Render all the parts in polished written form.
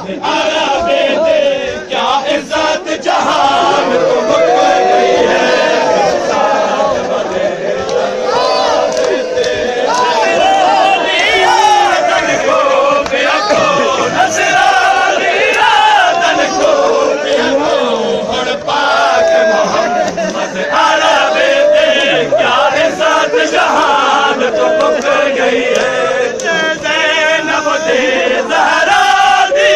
अरबे दे क्या इज्जत जहान को मुक गई है। जहान तो मुक गई है। ज़ैनब दे ज़हरा दी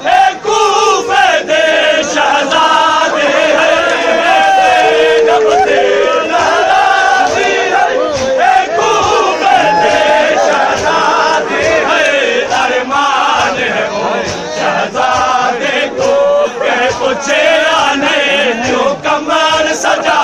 है कूफे दे शहज़ादे है। ज़ैनब दे ज़हरा दी है कूफे दे शहज़ादे है। अरमान है वो शहज़ादे को कह पूछे आने जो कमर सजा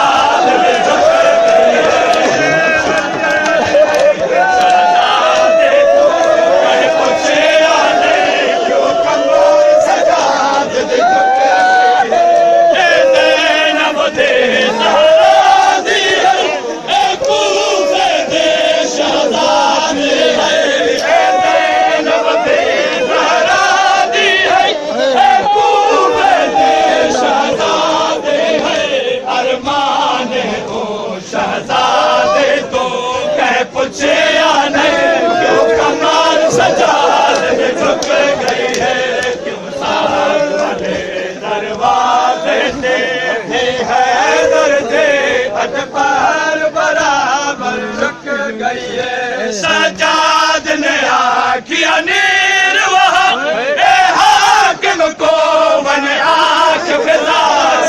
सजाद ने आखिया नीर वहाँ हाकिम को वन आँख फिजा।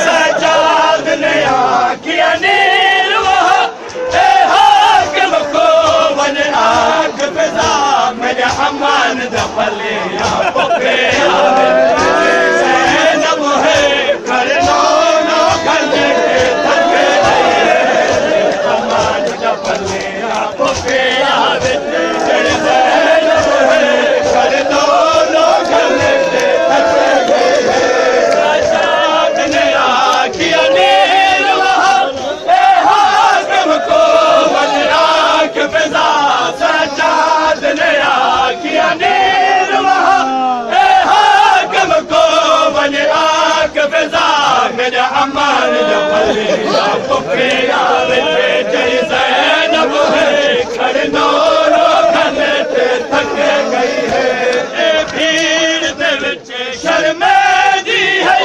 सजाद ने आखिया नीर वहाँ हाकिम को वन आँख फिजा। मेरे अमान दफले ज़ैनब है करनो नो करने थके अमान दफले मेरा अमान ज़ैनब है खड़नो खले थक गई है। भीड़ दे विच शर्मे दी है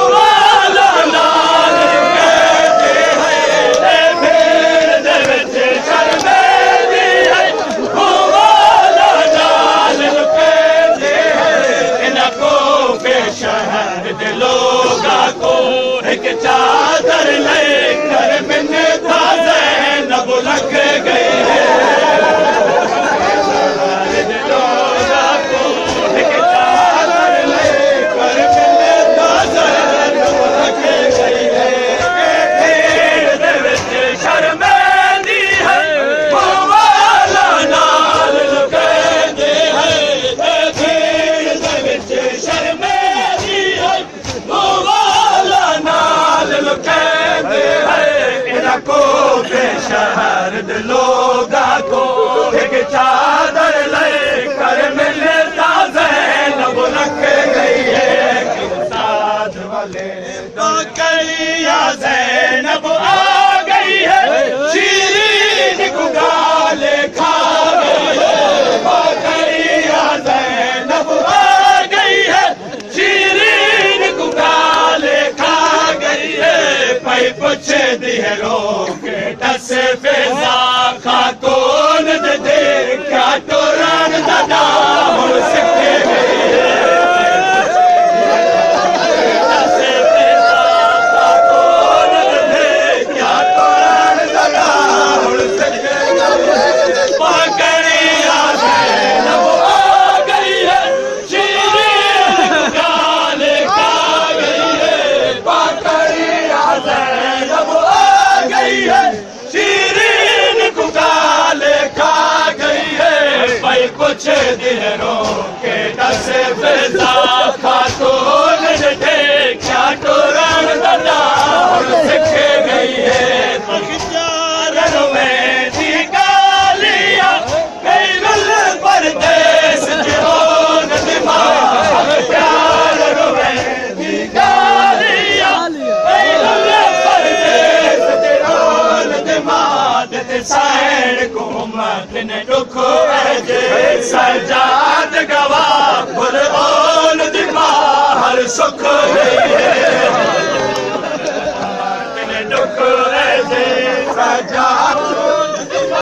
वाला नाल कहते है। भीड़ दे विच शर्मे दी है वाला नाल कहते है। इनको के शहर दे लोगा को एक चादर लेकर मैंने था ज़ैनब लग गई है। एक चादर लेकर मैंने था ज़ैनब लग गई है। भीड़ दे विच शर्मे दी है वाला नाल कहते है। भीड़ दे विच शर्मे दी है वाला नाल कहते है। इनको के शहर दे लोगा को एक चादर लेकर मिले ज़ैनब लग गई है। साथ वाले तो कलिया ज़ैनब आ गई है। शीरीन को गाले खा गई है। कलिया ज़ैनब आ गई है। शीरीन को गाले खा गई है। पै पूछे दिए रोके दस फिजा खातून दे क्या टोरन दादा हुण सिखे गई है। दस फिजा खातून दे क्या टोरन दादा हुण सिखे गई है। पकड़िया ज़ैनब आ गई है। शीरीन गाले खा गई है। पकड़िया ज़ैनब आ गई है। शीरीन को गाले खा गई है। भाई कुछ दिनों के दस फिजा खातून दे क्या टोरन दादा सिख गई है। चारण में दी गालियाँ गई गल परदेस जो दिमाग सजाद गवाह कुरआन दी मां हर सुख दे